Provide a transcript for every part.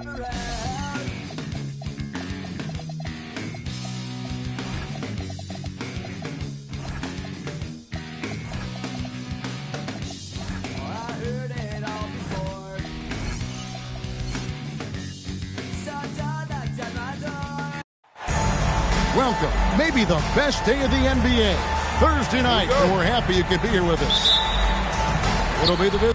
Welcome, maybe the best day of the NBA, Thursday night, and we're happy you could be here with us. It'll be the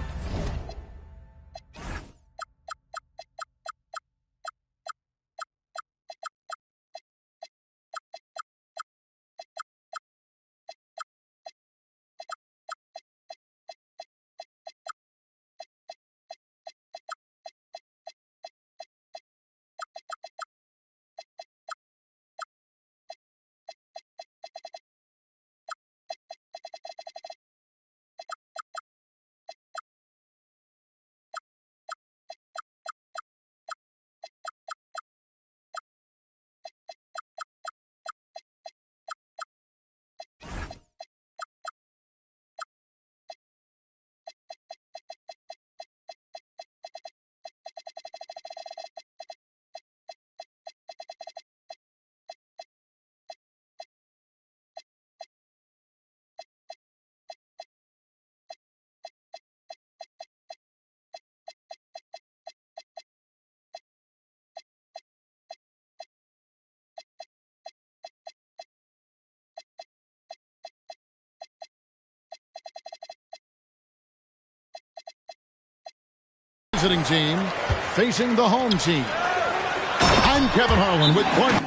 visiting team facing the home team. I'm Kevin Harlan with Clark.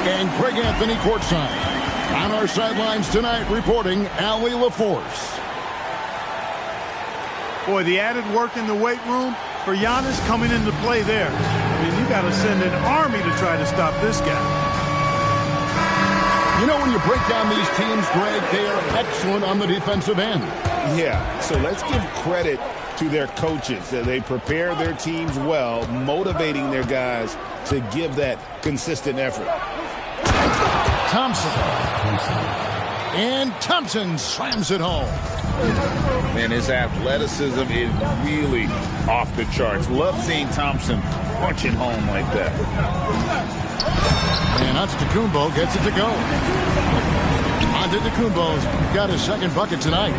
And Craig Anthony courtside. On our sidelines tonight, reporting Allie LaForce. Boy, the added work in the weight room for Giannis coming into play there. I mean, you got to send an army to try to stop this guy. You know, when you break down these teams, Greg, they are excellent on the defensive end. Yeah, so let's give credit to their coaches. They prepare their teams well, motivating their guys to give that consistent effort. Thompson. And Thompson slams it home. Man, his athleticism is really off the charts. Love seeing Thompson punch it home like that. And Antetokounmpo gets it to go. Antetokounmpo's got his second bucket tonight.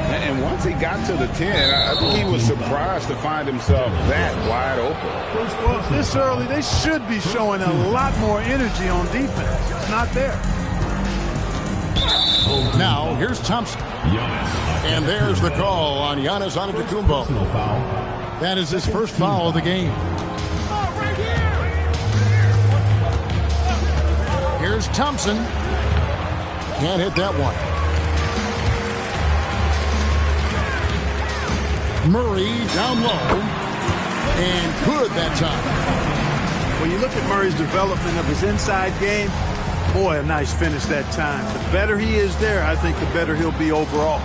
And once he got to the 10, I think he was surprised to find himself that wide open. Well, this early, they should be showing a lot more energy on defense. It's not there. Now, here's Thompson. And there's the call on Giannis Antetokounmpo. That is his first foul of the game. Here's Thompson. Can't hit that one. Murray down low. And good that time. When you look at Murray's development of his inside game, boy, a nice finish that time. The better he is there, I think the better he'll be overall.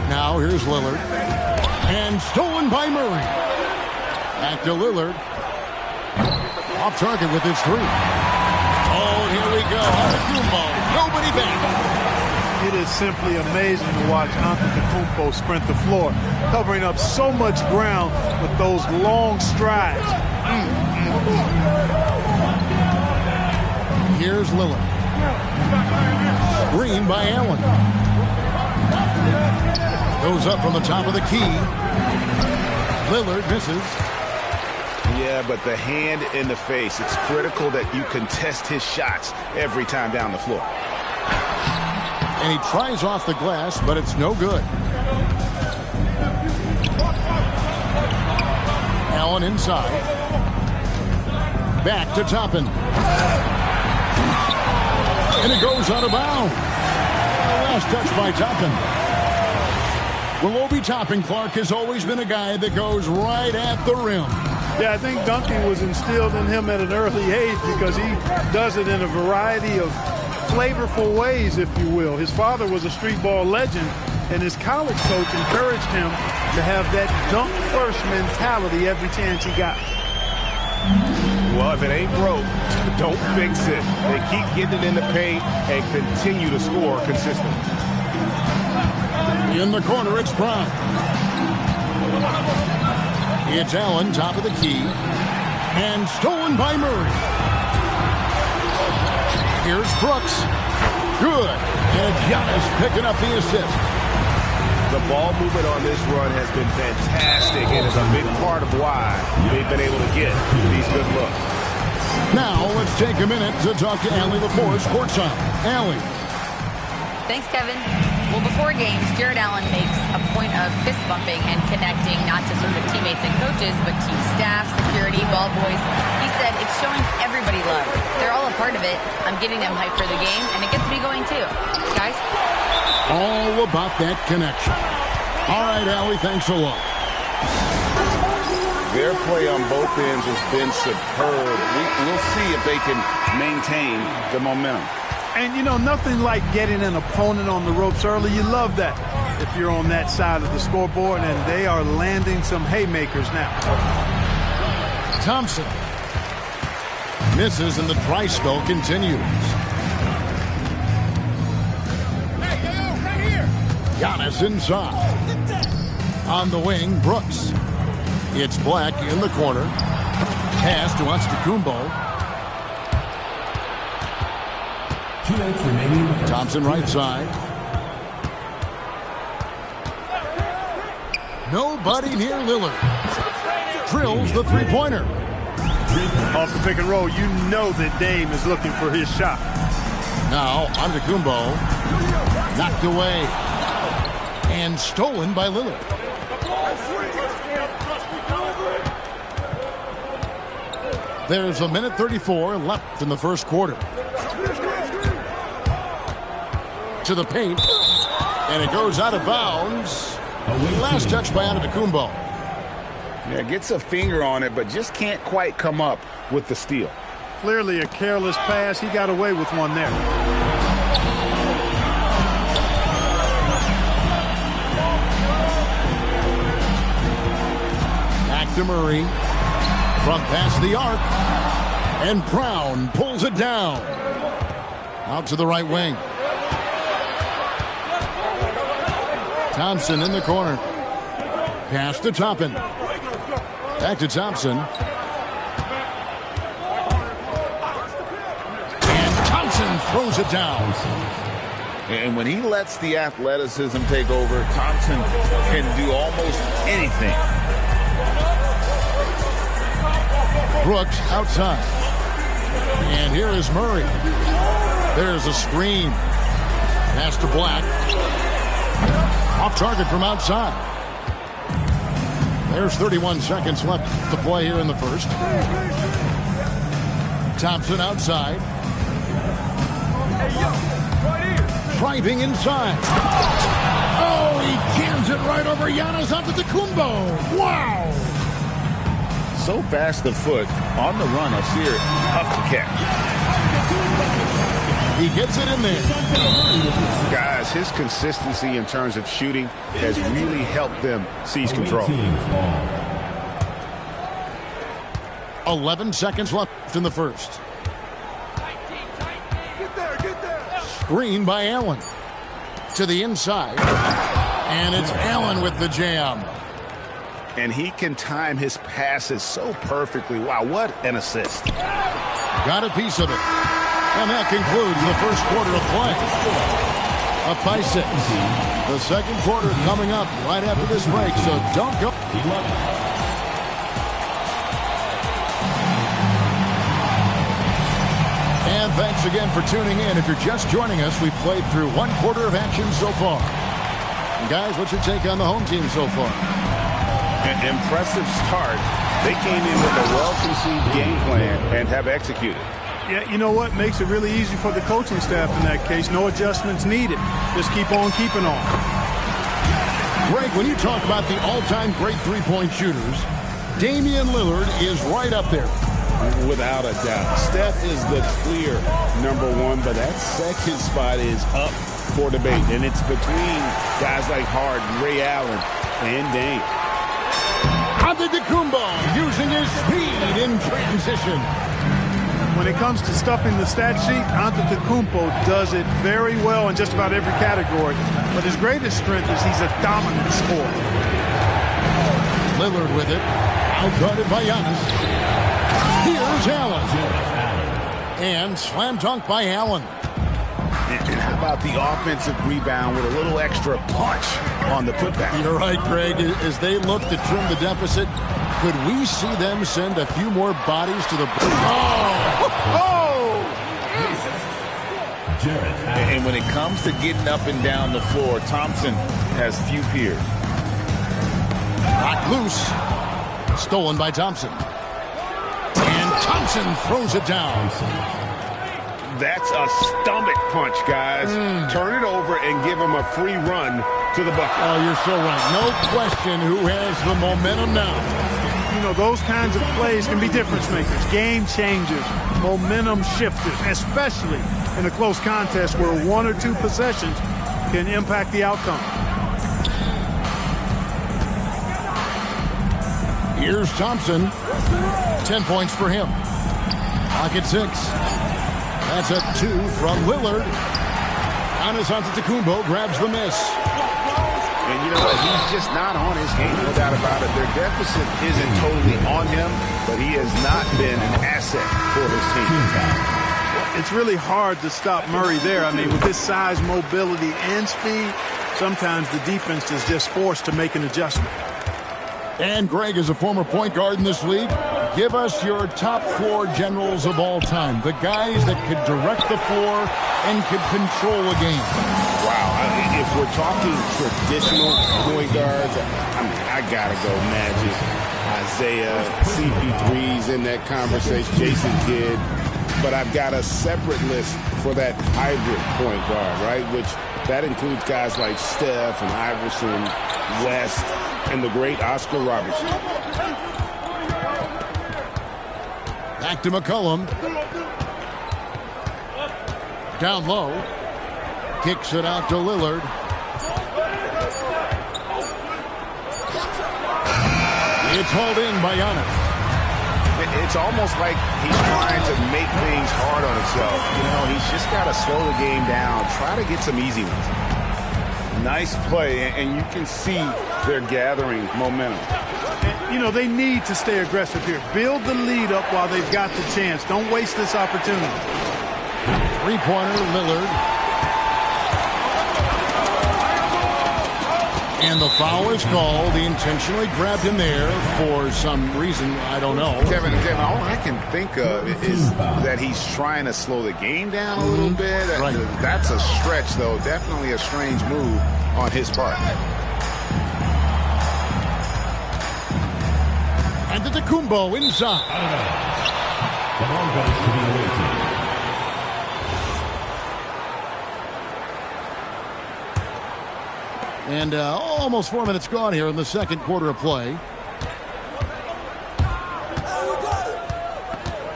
Now here's Lillard. And stolen by Murray. Back to Lillard. Off target with his three. Oh, here we go. Antetokounmpo. Nobody back. It is simply amazing to watch Antetokounmpo sprint the floor, covering up so much ground with those long strides. Here's Lillard. Screen by Allen. Goes up from the top of the key. Lillard misses. Yeah, but the hand in the face, it's critical that you contest his shots every time down the floor. And he tries off the glass, but it's no good. Allen inside. Back to Toppin. And it goes out of bounds. Last touch by Toppin. Well, Obi Toppin, Clark, has always been a guy that goes right at the rim. Yeah, I think dunking was instilled in him at an early age because he does it in a variety of flavorful ways, if you will. His father was a street ball legend, and his college coach encouraged him to have that dunk-first mentality every chance he got. Well, if it ain't broke, don't fix it. They keep getting it in the paint and continue to score consistently. In the corner, it's Brown. It's Allen, top of the key. And stolen by Murray. Here's Brooks. Good. And Giannis picking up the assist. The ball movement on this run has been fantastic and is a big part of why they've been able to get these good looks. Now let's take a minute to talk to Allie LaForce courtside. Allie. Thanks, Kevin. Well, before games, Jared Allen makes a point of fist bumping and connecting not just with the teammates and coaches, but team staff, security, ball boys. He said it's showing everybody love. They're all a part of it. I'm getting them hyped for the game, and it gets me going too. Guys? All about that connection. All right, Allie, thanks a lot. Their play on both ends has been superb. We'll see if they can maintain the momentum. And, you know, nothing like getting an opponent on the ropes early. You love that if you're on that side of the scoreboard, and they are landing some haymakers now. Thompson misses, and the dry spell continues. Giannis inside. On the wing, Brooks. It's Black in the corner. Pass to Antetokounmpo. Thompson right side. Nobody near Lillard. Drills the three-pointer. Off the pick and roll, you know that Dame is looking for his shot. Now, Antetokounmpo. Knocked away. And stolen by Lillard. There's a minute 34 left in the first quarter. To the paint, and it goes out of bounds. Last touch by Antetokounmpo. Yeah, gets a finger on it, but just can't quite come up with the steal. Clearly a careless pass. He got away with one there. Back to Murray. From past the arc. And Brown pulls it down. Out to the right wing. Thompson in the corner. Pass to Toppin. Back to Thompson. And Thompson throws it down. And when he lets the athleticism take over, Thompson can do almost anything. Brooks outside. And here is Murray. There's a screen. Pass to Black. Off target from outside. There's 31 seconds left to play here in the first. Thompson outside. Driving inside. Oh, he jams it right over for Giannis Antetokounmpo. Wow! So fast of foot on the run. I see her tough to catch. He gets it in there. Guys, his consistency in terms of shooting has really helped them seize control. 11 seconds left in the first. Screen by Allen. To the inside. And it's Allen with the jam. And he can time his passes so perfectly. Wow, what an assist. Got a piece of it. And that concludes the first quarter of play. Up by 6. The second quarter coming up right after this break, so don't go. And thanks again for tuning in. If you're just joining us, we've played through one quarter of action so far. And guys, what's your take on the home team so far? An impressive start. They came in with a well-conceived game plan and have executed. Yeah, you know what? Makes it really easy for the coaching staff in that case. No adjustments needed. Just keep on keeping on. Greg, when you talk about the all-time great three-point shooters, Damian Lillard is right up there. Without a doubt. Steph is the clear #1, but that second spot is up for debate. And it's between guys like Harden, Ray Allen, and Dame. Antetokounmpo using his speed in transition. When it comes to stuffing the stat sheet, Antetokounmpo does it very well in just about every category. But his greatest strength is he's a dominant scorer. Lillard with it. Outguarded by Giannis. Here's Allen. And slam dunk by Allen. And how about the offensive rebound with a little extra punch on the putback? You're right, Greg. As they look to trim the deficit, could we see them send a few more bodies to the... Oh! And when it comes to getting up and down the floor, Thompson has few peers. Knocked loose. Stolen by Thompson. And Thompson throws it down. That's a stomach punch, guys. Turn it over and give him a free run to the bucket. Oh, you're so right. No question who has the momentum now. You know, those kinds of plays can be difference makers, game changers, momentum shifters, especially in a close contest where 1 or 2 possessions can impact the outcome. Here's Thompson. 10 points for him. Clock at 6. That's a 2 from Lillard. Giannis Antetokounmpo grabs the miss. And you know what? He's just not on his game, no doubt about it. Their deficit isn't totally on him, but he has not been an asset for his team. It's really hard to stop Murray there. I mean, with his size, mobility, and speed, sometimes the defense is just forced to make an adjustment. And Greg is a former point guard in this league. Give us your top 4 generals of all time. The guys that could direct the floor and could control a game. Wow. If we're talking traditional point guards, I got to go Magic, Isaiah, CP3's in that conversation, Jason Kidd. But I've got a separate list for that hybrid point guard, right? Which that includes guys like Steph and Iverson, West, and the great Oscar Robertson. Back to McCollum. Down low. Kicks it out to Lillard. It's hauled in by Giannis. It's almost like he's trying to make things hard on himself. You know, he's just got to slow the game down, try to get some easy ones. Nice play, and you can see they're gathering momentum. You know, they need to stay aggressive here. Build the lead up while they've got the chance. Don't waste this opportunity. Three-pointer, Lillard. And the foul is called. He intentionally grabbed him there for some reason. I don't know. Kevin, all I can think of is that he's trying to slow the game down a little bit. Right. That's a stretch, though. Definitely a strange move on his part. And Antetokounmpo inside. The ball goes to the away team. And almost 4 minutes gone here in the second quarter of play.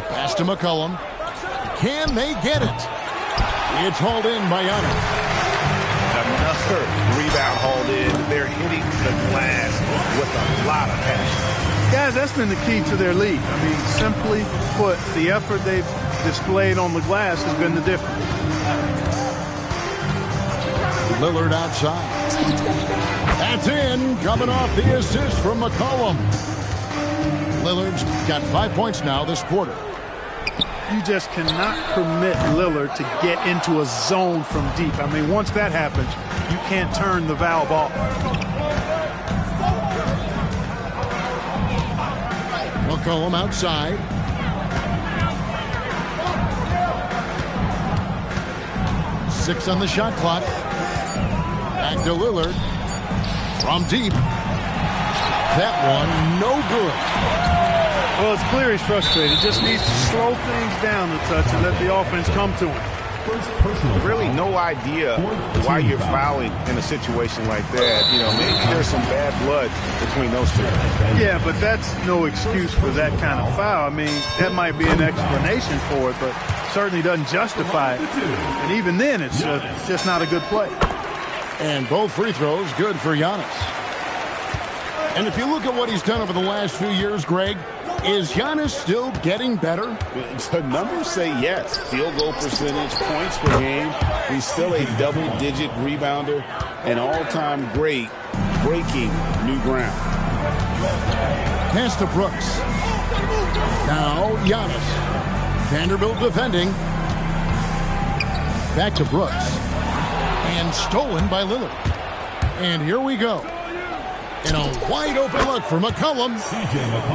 Pass to McCollum. Can they get it? It's hauled in by Giannis. Another rebound hauled in. They're hitting the glass with a lot of passion. Guys, that's been the key to their lead. I mean, simply put, the effort they've displayed on the glass has been the difference. Lillard outside. That's in, coming off the assist from McCollum. Lillard's got 5 points now this quarter. You just cannot permit Lillard to get into a zone from deep. I mean, once that happens, you can't turn the valve off. McCollum outside. Six on the shot clock. Back to Lillard. From deep. That one, no good. Well, it's clear he's frustrated. Just needs to slow things down a touch and let the offense come to him. Really no idea why you're fouling in a situation like that. You know, maybe there's some bad blood between those two. Yeah, but that's no excuse for that kind of foul. I mean, that might be an explanation for it, but certainly doesn't justify it. And even then, it's just not a good play. And both free throws good for Giannis. And if you look at what he's done over the last few years, Greg, is Giannis still getting better? The numbers say yes. Field goal percentage, points per game. He's still a double-digit rebounder, an all-time great, breaking new ground. Pass to Brooks. Now Giannis. Vanderbilt defending. Back to Brooks. And stolen by Lillard. And here we go. And a wide open look for McCollum.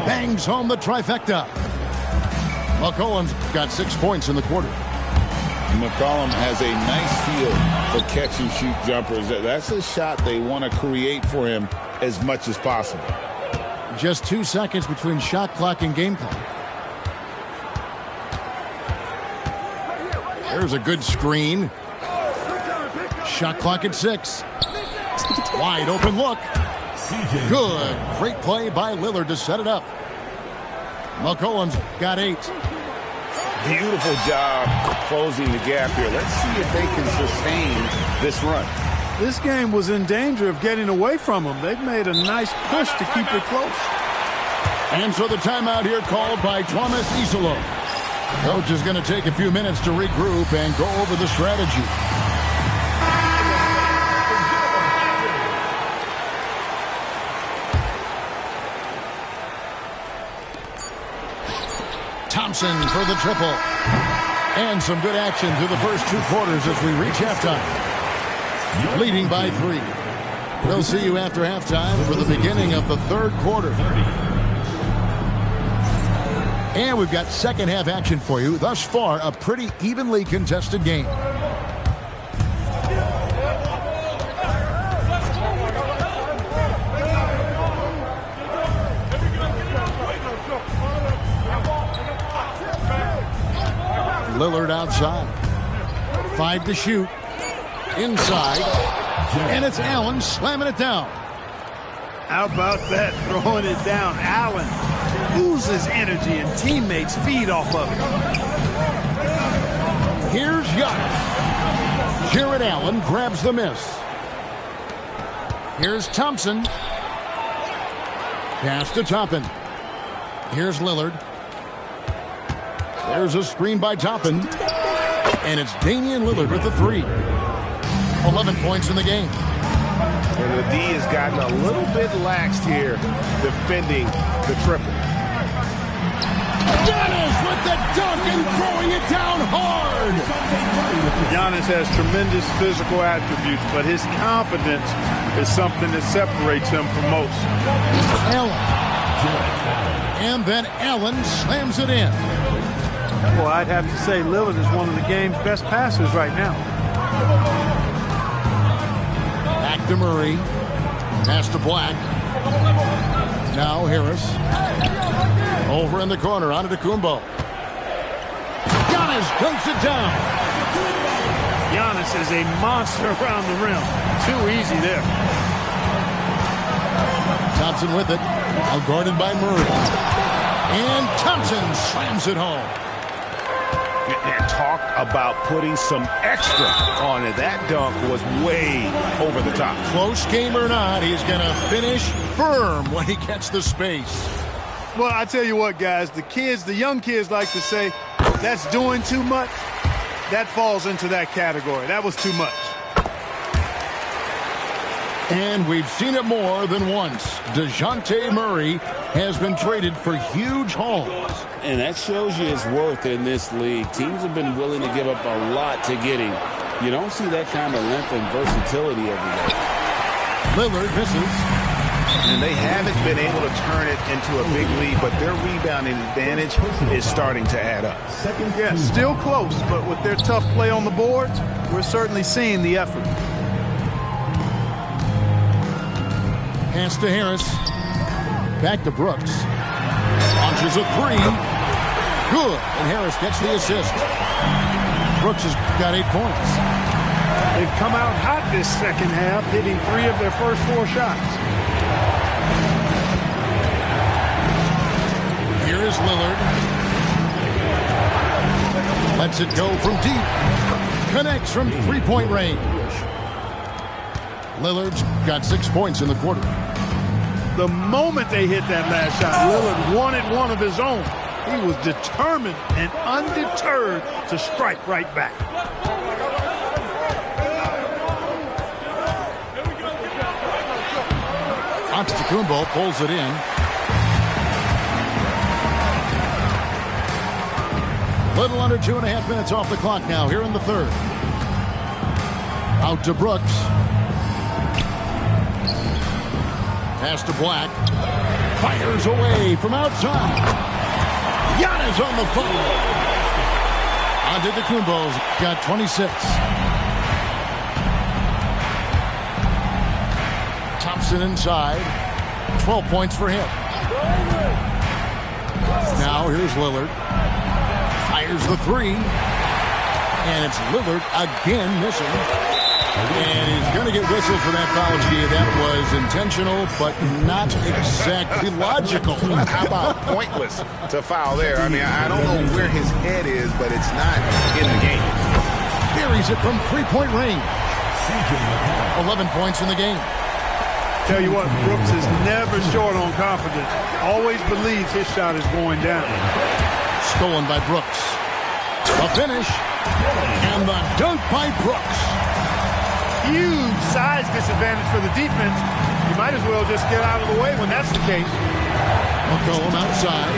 Bangs home the trifecta. McCollum's got 6 points in the quarter. McCollum has a nice feel for catch-and-shoot jumpers. That's a shot they want to create for him as much as possible. Just 2 seconds between shot clock and game clock. There's a good screen. Shot clock at 6. Wide open look. Good. Great play by Lillard to set it up. McCollum's got 8. Beautiful job closing the gap here. Let's see if they can sustain this run. This game was in danger of getting away from them. They've made a nice push to keep it close. And so the timeout here called by Thomas Isolo. Coach is going to take a few minutes to regroup and go over the strategy. Thompson for the triple. And some good action through the first 2 quarters as we reach halftime. Leading by 3. We'll see you after halftime for the beginning of the third quarter. And we've got second half action for you. Thus far, a pretty evenly contested game. Lillard outside. 5 to shoot. Inside. And it's Allen slamming it down. How about that? Throwing it down. Allen loses energy and teammates feed off of it. Here's Giannis. Jared Allen grabs the miss. Here's Thompson. Pass to Toppin. Here's Lillard. There's a screen by Toppin. And it's Damian Lillard with the 3. 11 points in the game. And the D has gotten a little bit laxed here defending the triple. Giannis with the dunk and throwing it down hard. Giannis has tremendous physical attributes, but his confidence is something that separates him from most. Allen. And then Allen slams it in. Well, I'd have to say Lillard is one of the game's best passers right now. Back to Murray. Pass to Black. Now Harris. Over in the corner, on to Kumbo. Giannis dunks it down. Giannis is a monster around the rim. Too easy there. Thompson with it. Now guarded by Murray. And Thompson slams it home. And talk about putting some extra on it. That dunk was way over the top. Close game or not, he's going to finish firm when he gets the space. Well, I tell you what, guys, the young kids like to say, that's doing too much. That falls into that category. That was too much. And we've seen it more than once. DeJounte Murray has been traded for huge hauls. And that shows you his worth in this league. Teams have been willing to give up a lot to get him. You don't see that kind of length and versatility every day. Lillard misses. And they haven't been able to turn it into a big lead, but their rebounding advantage is starting to add up. Yeah, still close, but with their tough play on the boards, we're certainly seeing the effort. Pass to Harris. Back to Brooks. Launches a three. Good. And Harris gets the assist. Brooks has got 8 points. They've come out hot this second half, hitting 3 of their first 4 shots. Here is Lillard. Lets it go from deep. Connects from 3-point range. Lillard's got 6 points in the quarter. The moment they hit that last shot, Lillard wanted one of his own. He was determined and undeterred to strike right back. Antetokounmpo pulls it in. Little under 2.5 minutes off the clock now here in the third. Out to Brooks. Pass to Black. Fires away from outside. Giannis on the phone. Antetokounmpo's got 26. Thompson inside. 12 points for him. Now here's Lillard. Fires the three. And it's Lillard again missing. And he's going to get whistled for that foul. That was intentional, but not exactly logical. How about pointless to foul there? I mean, I don't know where his head is, but it's not in the game. Buries it from 3-point range. 11 points in the game. Tell you what, Brooks is never short on confidence. Always believes his shot is going down. Stolen by Brooks. A finish. And the dunk by Brooks. Huge size disadvantage for the defense. You might as well just get out of the way when that's the case. McCollum outside.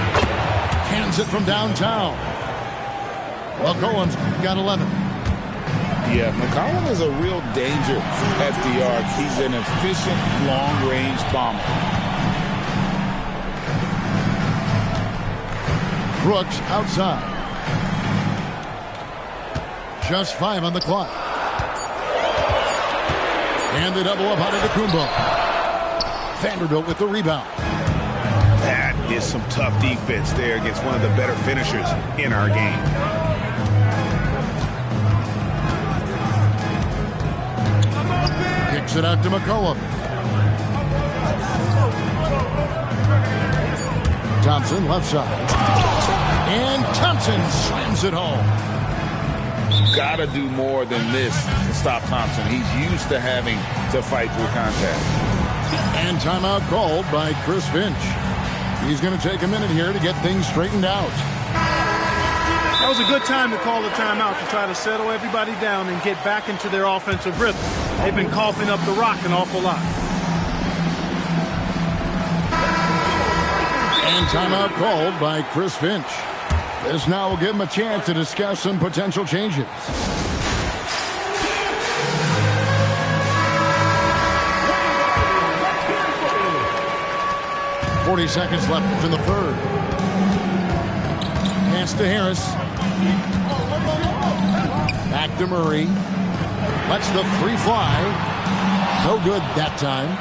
Hands it from downtown. McCollum's got 11. Yeah, McCollum is a real danger at the arc. He's an efficient long-range bomber. Brooks outside. Just 5 on the clock. And the double up out of Antetokounmpo. Vanderbilt with the rebound. That is some tough defense there against one of the better finishers in our game. Kicks it out to McCollum. Thompson left side. And Thompson slams it home. Got to do more than this to stop Thompson. He's used to having to fight through contact. And timeout called by Chris Finch. He's going to take a minute here to get things straightened out. That was a good time to call the timeout to try to settle everybody down and get back into their offensive rhythm. They've been coughing up the rock an awful lot. And timeout called by Chris Finch. This now will give him a chance to discuss some potential changes. "40 seconds left in the third. Pass to Harris. Back to Murray. Lets the three fly. No good that time.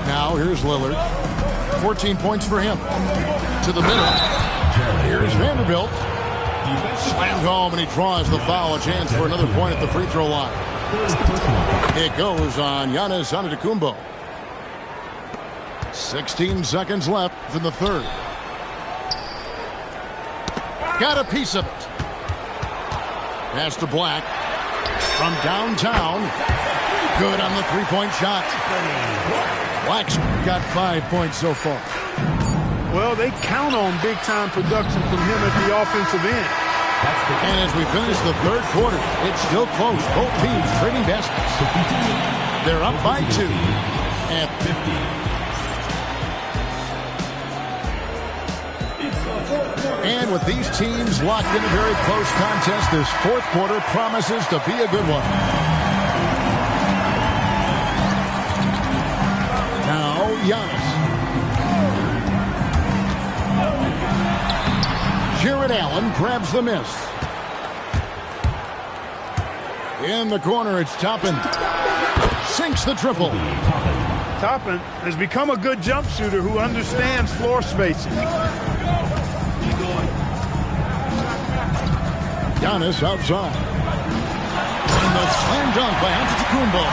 Now here's Lillard. 14 points for him. To the middle. Here's Vanderbilt. Slammed home and he draws the foul. A chance for another point at the free throw line. It goes on Giannis Antetokounmpo. 16 seconds left in the third. Got a piece of it. Pass to Black. From downtown. Good on the three-point shot. Black's got 5 points so far. Well, they count on big-time production from him at the offensive end. And as we finish the third quarter, it's still close. Both teams trading baskets. They're up by 2 at 50. And with these teams locked in a very close contest, this fourth quarter promises to be a good one. Now, Giannis. Jared Allen grabs the miss. In the corner, it's Toppin. Sinks the triple. Toppin has become a good jump shooter who understands floor spacing. Giannis outside. And the slam dunk by Antetokounmpo.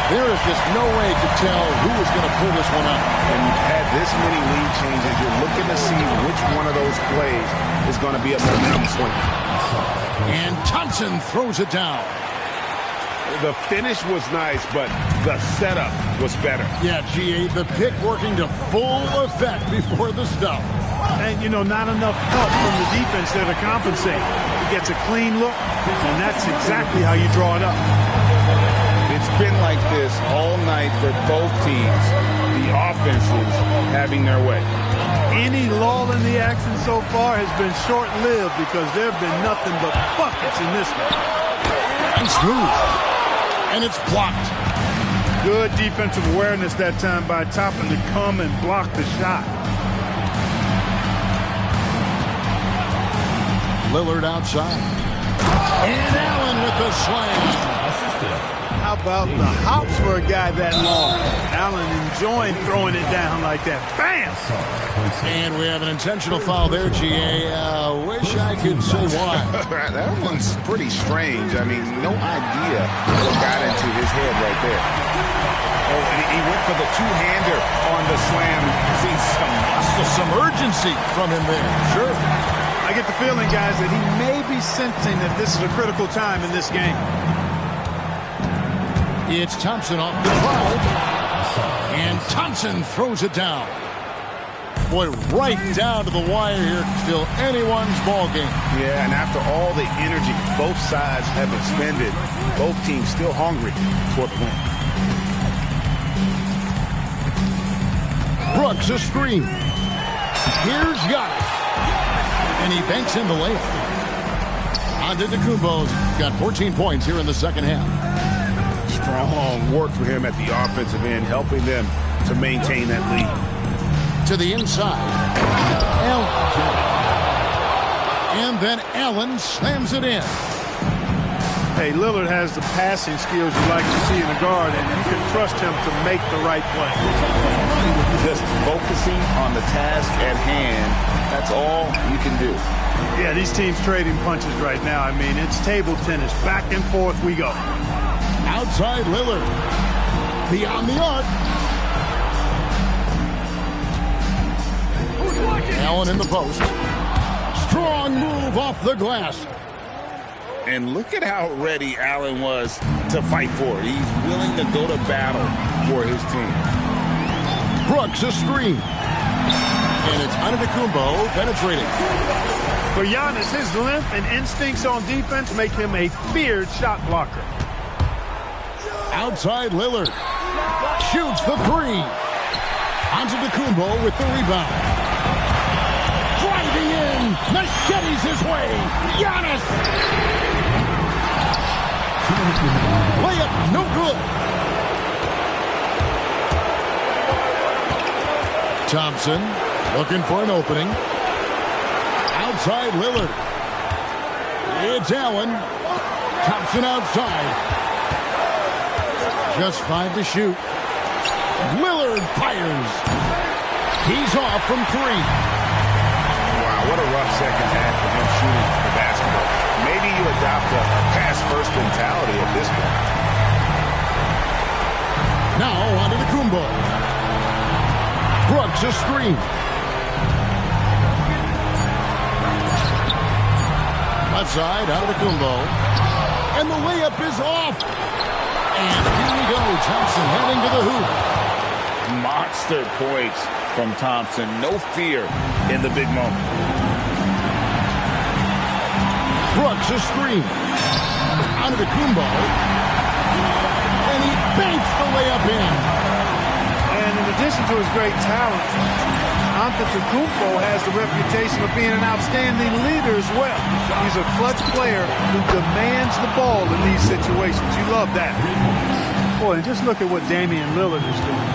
There is just no way to tell who is going to pull this one out. And you've had this many lead changes. You're looking to see which one of those plays is going to be a momentum swing. And Thompson throws it down. The finish was nice, but the setup was better. Yeah, GA, the pick working to full effect before the stuff. And, you know, not enough help from the defense there to compensate. He gets a clean look, and that's exactly how you draw it up. It's been like this all night for both teams. The offenses having their way. Any lull in the action so far has been short-lived because there have been nothing but buckets in this one. And smooth. And it's blocked. Good defensive awareness that time by Toppin to come and block the shot. Lillard outside. And Allen with the slam. How about the hops for a guy that long? Allen enjoying throwing it down like that. Bam! And we have an intentional foul there, GA. Wish I could say why. That one's pretty strange. I mean, no idea what got into his head right there. Oh, and he went for the two-hander on the slam. See some urgency from him there. Sure. I get the feeling, guys, that he may be sensing that this is a critical time in this game. It's Thompson off the drive. And Thompson throws it down. Boy, right down to the wire here. Still anyone's ball game. Yeah, and after all the energy both sides have expended, both teams still hungry for the win. Brooks a screen. Here's Giannis. And he banks in the layup. Antetokounmpo's got 14 points here in the second half. Strong work for him at the offensive end, helping them to maintain that lead. To the inside. Allen. And then Allen slams it in. Hey, Lillard has the passing skills you like to see in a guard, and you can trust him to make the right play. Just focusing on the task at hand, that's all you can do. Yeah, these teams trading punches right now. I mean, it's table tennis. Back and forth we go. Outside Lillard. Beyond the arc. Allen in the post. Strong move off the glass. And look at how ready Allen was to fight for it. He's willing to go to battle for his team. Brooks a screen. And it's Antetokounmpo penetrating. For Giannis, his length and instincts on defense make him a feared shot blocker. Outside Lillard. Shoots the three. Antetokounmpo with the rebound. Driving in. Machetes his way. Giannis. Layup no good. Thompson looking for an opening. Outside Lillard. It's Allen. Thompson outside. Just 5 to shoot. Lillard fires. He's off from 3. Wow, what a rough second half for him shooting the basketball. Maybe you adopt a pass-first mentality at this point. Now on to the Kumbo. Brooks a screen. Left side out of the Kumbo. And the layup is off. And here we go. Thompson heading to the hoop. Monster points from Thompson. No fear in the big moment. Brooks a screen. Out of the Kumbo. And he banks the layup in. And in addition to his great talent, Antetokounmpo has the reputation of being an outstanding leader as well. He's a clutch player who demands the ball in these situations. You love that. Boy, and just look at what Damian Lillard is doing.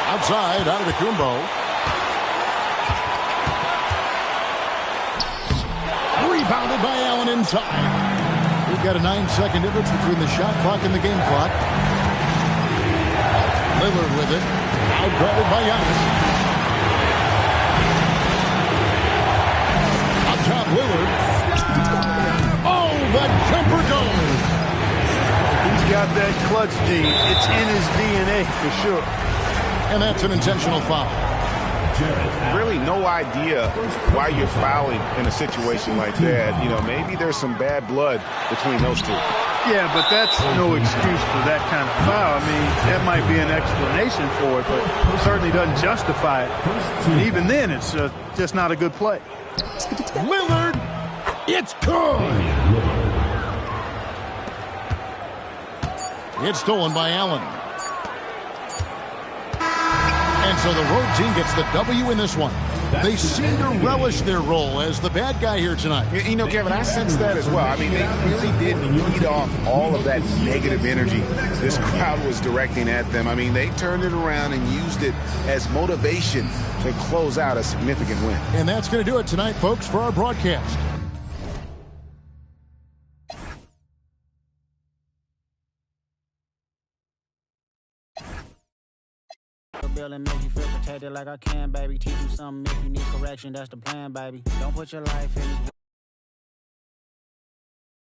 Outside, out of the Kumbo. Rebounded by Allen inside. We've got a 9-second difference between the shot clock and the game clock. Lillard with it. Out-guarded by Giannis. Up top, Lillard. Oh, the jumper goes. He's got that clutch gene. It's in his DNA for sure. And that's an intentional foul. Really no idea why you're fouling in a situation like that. You know, maybe there's some bad blood between those two. Yeah, but that's no excuse for that kind of foul. I mean, that might be an explanation for it, but it certainly doesn't justify it. And even then, it's just not a good play. Lillard, it's good. It's stolen by Allen. And so the road team gets the W in this one. They seem to relish their role as the bad guy here tonight. You know, Kevin, I sense that as well. I mean, they really did lead off all of that negative energy this crowd was directing at them. I mean, they turned it around and used it as motivation to close out a significant win. And that's going to do it tonight, folks, for our broadcast. And make you feel protected like I can, baby. Teach you something if you need correction. That's the plan, baby. Don't put your life in this